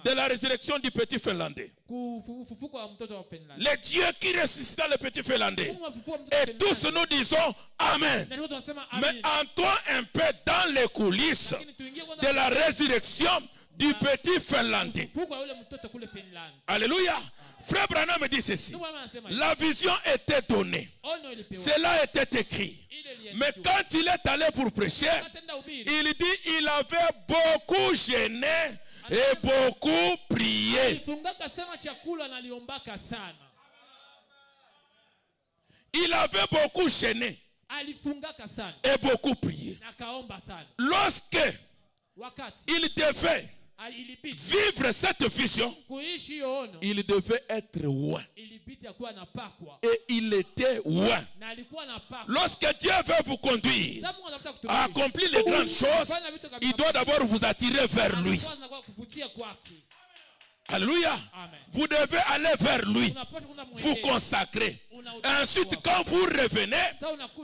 de la résurrection du petit Finlandais. Le Dieu qui ressuscita le petit Finlandais. Et tous nous disons Amen. Mais entrons un peu dans les coulisses de la résurrection du petit Finlandais. Alléluia. Frère Branham me dit ceci. La vision était donnée. Cela était écrit. Mais quand il est allé pour prêcher, il dit il avait beaucoup gêné et beaucoup prié. Il avait beaucoup gêné et beaucoup prié. Lorsque il devait vivre cette vision, il devait être loin. Et il était loin. Lorsque Dieu veut vous conduire à accomplir les grandes choses, il doit d'abord vous attirer vers lui. Alléluia. Vous devez aller vers lui, vous consacrer. Et ensuite, quand vous revenez,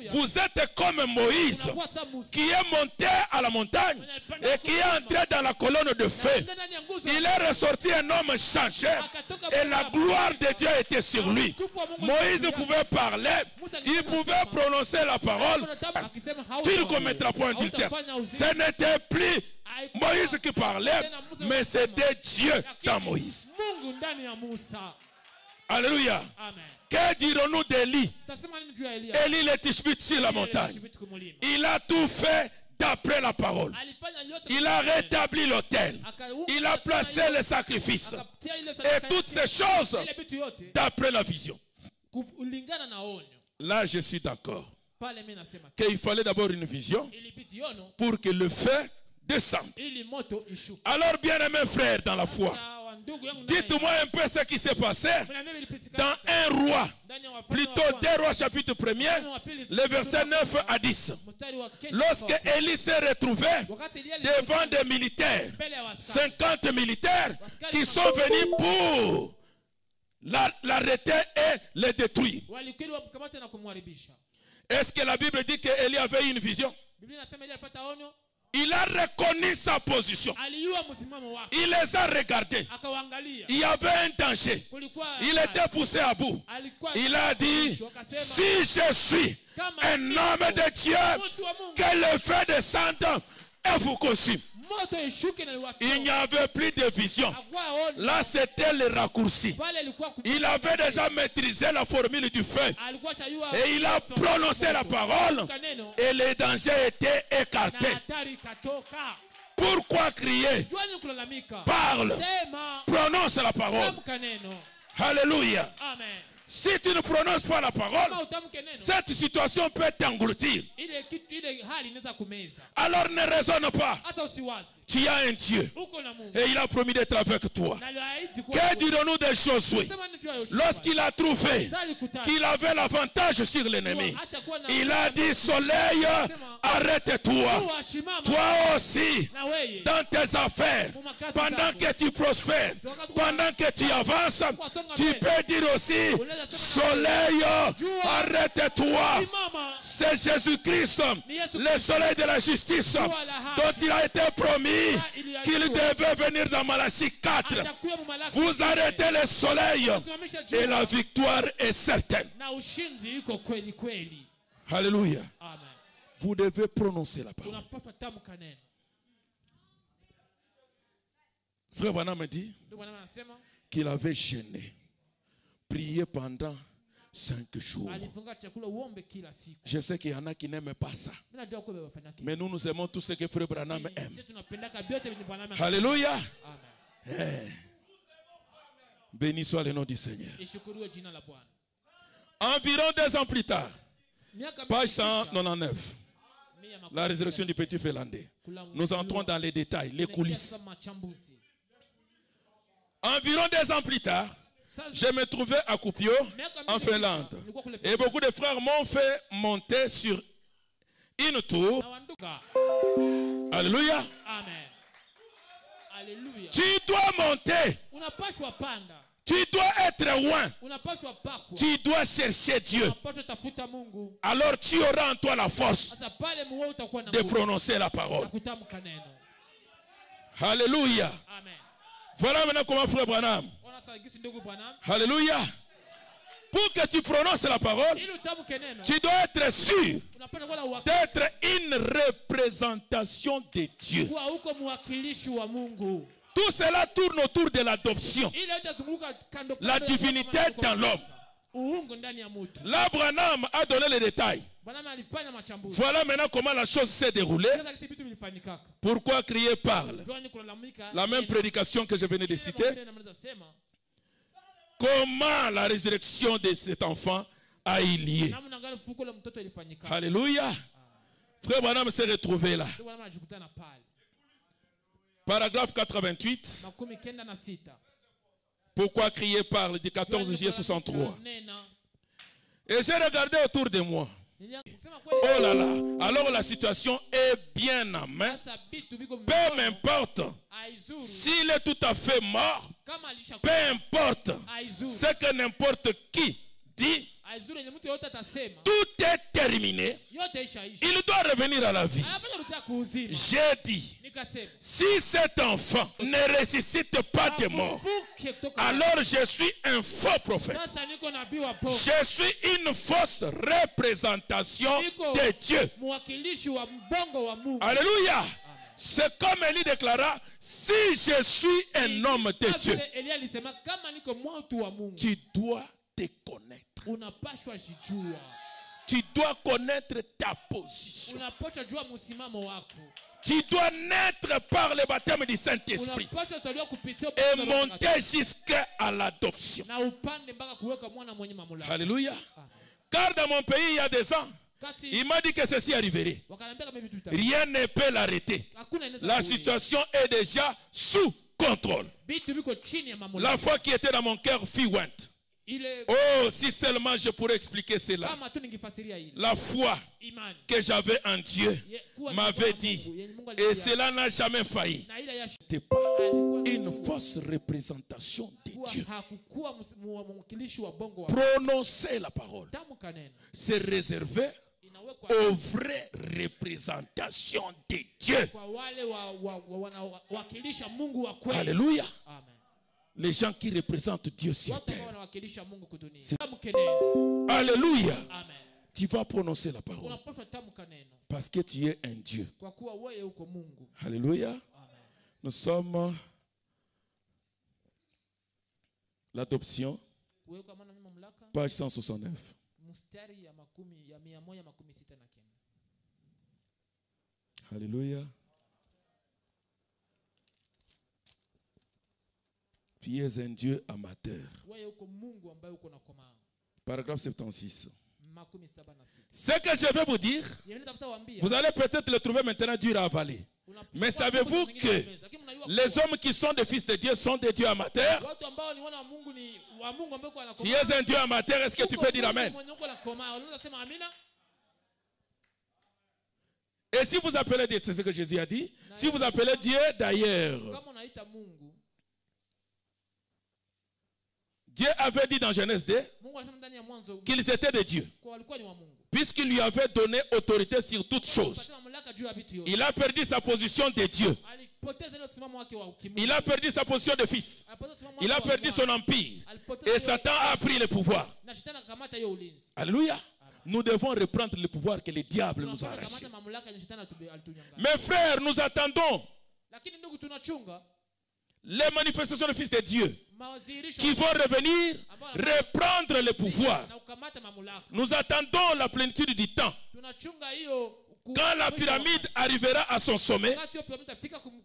vous êtes comme Moïse qui est monté à la montagne et qui est entré dans la colonne de feu. Il est ressorti un homme changé et la gloire de Dieu était sur lui. Moïse pouvait parler, il pouvait prononcer la parole. Tu ne commettras point d'adultère. Ce n'était plus Moïse qui parlait, mais c'était Dieu dans Moïse. Alléluia. Que dirons-nous d'Élie? Élie le Tishbite sur la montagne. Il a tout fait d'après la parole. Il a rétabli l'autel. Il a placé les sacrifices. Et toutes ces choses d'après la vision. Là, je suis d'accord qu'il fallait d'abord une vision pour que le feu descende. Alors, bien-aimés frères dans la foi, dites-moi un peu ce qui s'est passé dans 1 roi, plutôt 2 rois chapitre 1er, le verset 9 à 10. Lorsque Élie s'est retrouvé devant des militaires, 50 militaires qui sont venus pour l'arrêter et le détruire. Est-ce que la Bible dit qu'Élie avait une vision? Il a reconnu sa position. Il les a regardés. Il y avait un danger. Il était poussé à bout. Il a dit, si je suis un homme de Dieu, que le feu descende et vous consume. Il n'y avait plus de vision. Là, c'était le raccourci. Il avait déjà maîtrisé la formule du feu. Et il a prononcé la parole. Et les dangers étaient écartés. Pourquoi crier? Parle. Prononce la parole. Alléluia. Si tu ne prononces pas la parole, cette situation peut t'engloutir. Alors ne raisonne pas. Tu as un Dieu. Et il a promis d'être avec toi. Que dirons-nous de Josué? Lorsqu'il a trouvé qu'il avait l'avantage sur l'ennemi, il a dit, soleil, arrête-toi. Toi aussi, dans tes affaires, pendant que tu prospères, pendant que tu avances, tu peux dire aussi, soleil, arrête-toi. C'est Jésus-Christ, le soleil de la justice, dont il a été promis qu'il devait venir dans Malachie 4. Vous arrêtez le soleil et la victoire est certaine. Alléluia. Vous devez prononcer la parole. Frère Branham me dit qu'il avait gêné, prié pendant 5 jours. Je sais qu'il y en a qui n'aiment pas ça. Mais nous aimons tout ce que Frère Branham aime. Alléluia. Béni soit le nom du Seigneur. Environ 2 ans plus tard, page 199, la résurrection du petit Finlandais. Nous entrons dans les détails, les coulisses. Environ 2 ans plus tard, je me trouvais à Kuopio, en Finlande. Et beaucoup de frères m'ont fait monter sur une tour. Alléluia. Haleluya. Tu dois monter. Unapaswa panda. Tu dois être loin. Unapaswa pakwa. Tu dois chercher Dieu. Unapaswa tafuta Mungu. Alors tu auras en toi la force Sasa pale mwe utakuwa na de nguvu prononcer la na parole. kutamka neno. Alléluia. Amen. Voilà maintenant comment frère Branham. Ona sasa gisi ndugu Branham. Alléluia. Pour que tu prononces la parole, Ili utamke neno. tu dois être sûr Unapaswa kuwa na uhakika d'être une représentation de Dieu. kuwa uko mwakilishi wa Mungu. Tout cela tourne autour de l'adoption, Ile yote zunguka kando la kando ya divinité mambo dans l'homme. uungu ndani ya mtu. Là, Branham a donné les détails. Branham alifanya machambuzi. Voilà maintenant comment la chose s'est déroulée. Sasa kisi vitu vilifanyikaka. Pourquoi crier parle? Ndio ni kulalamika. La même prédication que je venais de citer. Comment la résurrection de cet enfant a eu lieu. Namna gani fuko la mtoto ilifanyika. Alléluia. Frère Branham s'est retrouvé là. Ndio Branham alijikutana pale. Paragraphe 88. Makumi kenda na sita. Pourquoi crier parle du 14 juillet 63. Et j'ai regardé autour de moi. Oh là là. Alors la situation est bien en main. Peu m'importe s'il est tout à fait mort. Peu importe ce que n'importe qui dit. Tout est terminé. Il doit revenir à la vie. J'ai dit, si cet enfant ne ressuscite pas de mort, alors je suis un faux prophète. Je suis une fausse représentation de Dieu. Alléluia. C'est comme Élie déclara, si je suis un homme de Dieu, tu dois te connaître. Tu dois connaître ta position. Tu dois naître par le baptême du Saint-Esprit et monter jusqu'à l'adoption. Alléluia. Car dans mon pays, il y a des ans, il m'a dit que ceci arriverait. Rien ne peut l'arrêter. La situation est déjà sous contrôle. La foi qui était dans mon cœur fut ointe. Oh, si seulement je pourrais expliquer cela. La foi que j'avais en Dieu m'avait dit, et cela n'a jamais failli. C'était pas une fausse représentation de Dieu. Prononcer la parole, c'est réservé aux vraies représentations de Dieu. Alléluia. Les gens qui représentent Dieu sur terre. Alléluia. Tu vas prononcer la parole. Parce que tu es un Dieu. Alléluia. Nous sommes l'adoption. Page 169. Alléluia. Tu es un Dieu amateur. Paragraphe 76. Ce que je vais vous dire, vous allez peut-être le trouver maintenant dur à avaler. Mais savez-vous que les hommes qui sont des fils de Dieu sont des dieux amateurs? Tu es un Dieu amateur, est-ce que tu peux dire Amen? Et si vous appelez Dieu, c'est ce que Jésus a dit, si vous appelez Dieu d'ailleurs, Dieu avait dit dans Genèse 2 qu'ils étaient des dieux, puisqu'il lui avait donné autorité sur toutes choses. Il a perdu sa position de Dieu. Il a perdu sa position de fils. Il a perdu son empire. Et Satan a pris le pouvoir. Alléluia. Nous devons reprendre le pouvoir que le diable nous a arraché. Mes frères, nous attendons les manifestations du Fils de Dieu qui vont revenir reprendre le pouvoir. Nous attendons la plénitude du temps. Quand la pyramide arrivera à son sommet,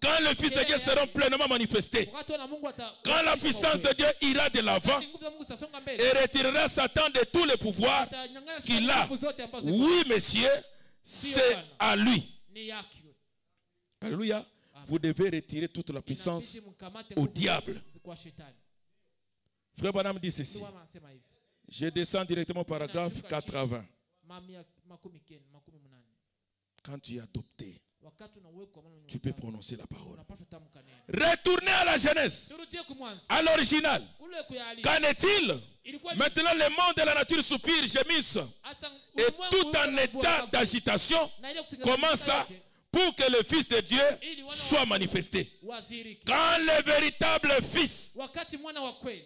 quand le Fils de Dieu sera pleinement manifesté, quand la puissance de Dieu ira de l'avant et retirera Satan de tous les pouvoirs qu'il a. Oui, messieurs, c'est à lui. Alléluia. Vous devez retirer toute la puissance au diable. Frère Branham dit ceci. Je descends directement au paragraphe 80. Quand tu es adopté, wakati unawekwa mwana tu peux prononcer la parole. unapaswa tamka neno. Retournez à la Genèse, Turudie kumwanzo. à l'original. Kule kuyali. Qu'en est-il? Ilikuwa ni- Maintenant, le monde et la nature soupirent, gémissent. Asa Et ulimwengu tout uko en na état bwana d'agitation na ile kutengeneza commence yote, pour que le Fils de Dieu soit manifesté. waziriki. Quand le véritable Fils, Wakati mwana wa kweli,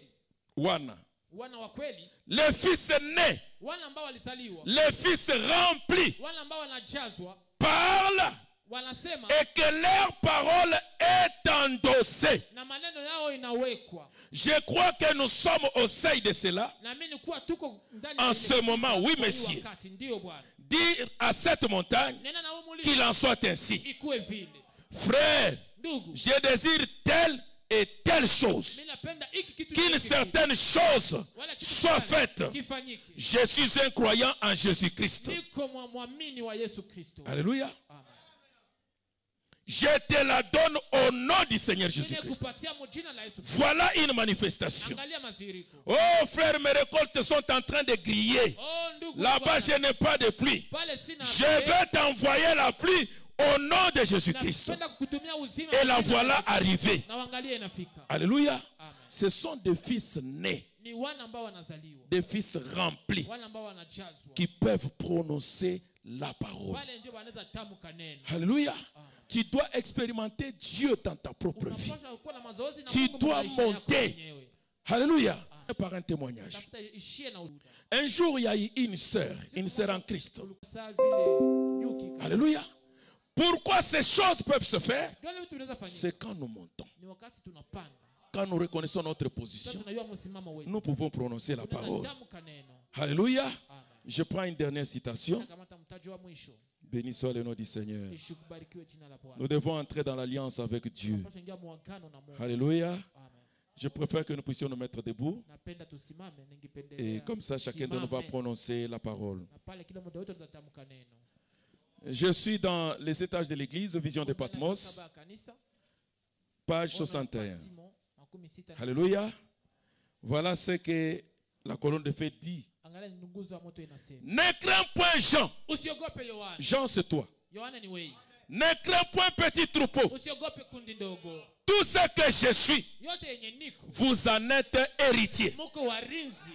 wana, wana wa kweli, le Fils né, wale ambao walizaliwa, le Fils rempli, wale ambao wanajazwa, parle wanasema et que leur parole est endossée. na maneno yao inawekwa. Je crois que nous sommes au seuil de cela. Naamini kuwa tuko ndani En ya ce ile moment, kanisa oui, kwa hii monsieur. wakati. Ndio Bwana. Dire à cette montagne Nena na wewe qu'il en soit ainsi. ikuwe vile. Frère, Ndugu, je désire telle et telle chose. mimi napenda hiki kitu Qu'une hiki, certaine chose wala kitu soit fulani faite. kifanyike. Je suis un croyant en Jésus-Christ. Niko mwamini wa Yesu Kristo. Alléluia. Amen. Je te la donne au nom du Seigneur Jésus-Christ. Nimekupatia jina la Yesu Kristo. Voilà une manifestation. Angalia maziriko. Oh frère, mes récoltes sont en train de griller. Oh ndugu, Là-bas, je n'ai pas de pluie. pale sina. Je vais t'envoyer la pluie au nom de Jésus-Christ. Napenda kukutumia uzima. Et la voilà arrivée. Na uangalie inafika. Alléluia. Amen. Ce sont des fils nés, Ni wana ambao wanazaliwa. des fils remplis Wana ambao wanajazwa. qui peuvent prononcer la parole. Wale ndio wanaweza tamka neno. Alléluia. Tu dois expérimenter Dieu dans ta propre vie. Unapaswa kuwa na mazoezi na Tu Mungu dois maisha yako monter. mwenyewe. Alléluia. Par un témoignage. Tafuta ishie na ushuhuda. Un jour, il y a eu une sœur en Christ. Saa vile nyuki kama. Alléluia. Pourquoi ces choses peuvent se faire? Ndio leo tunaweza fanyika. C'est quand nous montons. Ni wakati tunapanda. Quand nous reconnaissons notre Sasa position, tunajua msimamo wetu. nous pouvons prononcer la parole. Tamka neno. Alléluia. Amen. Je prends une dernière citation. Kamata mtajo wa mwisho. Béni soit le nom du Seigneur. Ishukubarikiwe jina la Bwana. Nous devons entrer dans l'alliance avec Dieu. Tunapaswa ingia muungano na Mungu. Alléluia. Amen. Je préfère que nous puissions nous mettre debout. Napenda tusimame, ningependelea. Et comme ça, chacun de nous va tusimame. prononcer la parole. Na pale kila mmoja wetu atatamka neno. Je suis dans les étages de l'église, Vision de Patmos, Saba ya kanisa, page ona 61. Patimo, 66. Alléluia. Voilà ce que la colonne de feu dit. Angalia ni nguzo ya moto inasema. Ne crains point Jean. Usiogope Yohana. Jean, c'est toi. Yohana ni wewe. Ne crains point petit troupeau. Usiogope kundi ndogo. Tout ce que je suis, Yote yenye niko. vous en êtes héritier. Mko warinzi.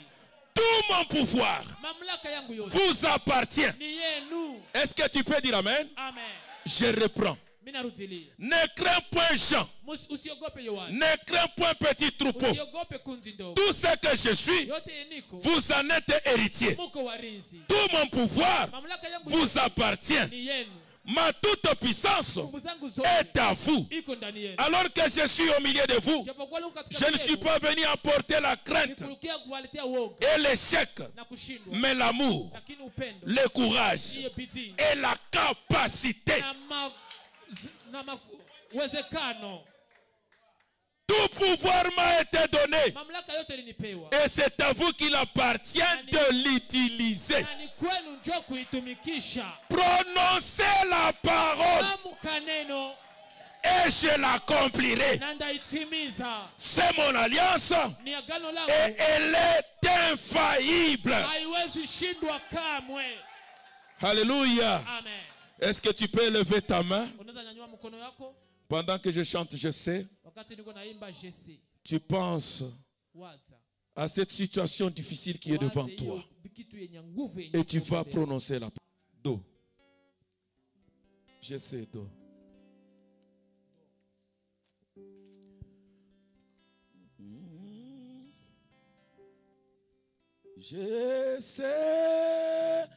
Tout mon pouvoir Mamlaka yangu yote vous appartient. ni yenu. Est-ce que tu peux dire Amen? Amen. Je reprends. Mimi narudilia. Ne crains point Jean. Usiogope Yohana. Ne crains point petit troupeau. Usiogope kundi ndogo. Tout ce que je suis, Yote yenye niko. vous en êtes héritier. Mko warinzi. Tout mon pouvoir Mamlaka yangu vous yote appartient. ni yenu. Ma toute puissance Nguvu zangu zote est à vous. iko ndani yenu. Alors que je suis au milieu de vous, Japokuwa leo katika je ne suis pas venu apporter la crainte Sikurukia kuwaletea uoga et l'échec, na kushindwa. mais l'amour, Lakini upendo, le courage hiyo bidii et la capacité. na uwezekano. Tout pouvoir m'a été donné Mamlaka yote ilinipewa. et c'est à vous qu'il appartient de l'utiliser. Na ni kwenu njoo kuitumikisha. Prononcez la parole Tamka neno et je l'accomplirai. na ndaitimiza. C'est mon alliance Ni agano et langu. elle est infaillible. Haiwezi shindwa kamwe. Alléluia. Amen. Est-ce que tu peux lever ta main? Unaweza nyanyua mkono yako Pendant que je chante, je sais, wakati niko naimba Jesse. tu penses Waza. à cette situation difficile qui est devant Waza toi. hiyo kitu yenye nguvu yenye Et tu nguvu vas mbele. prononcer la parole. Do. Je sais, do. Je sais.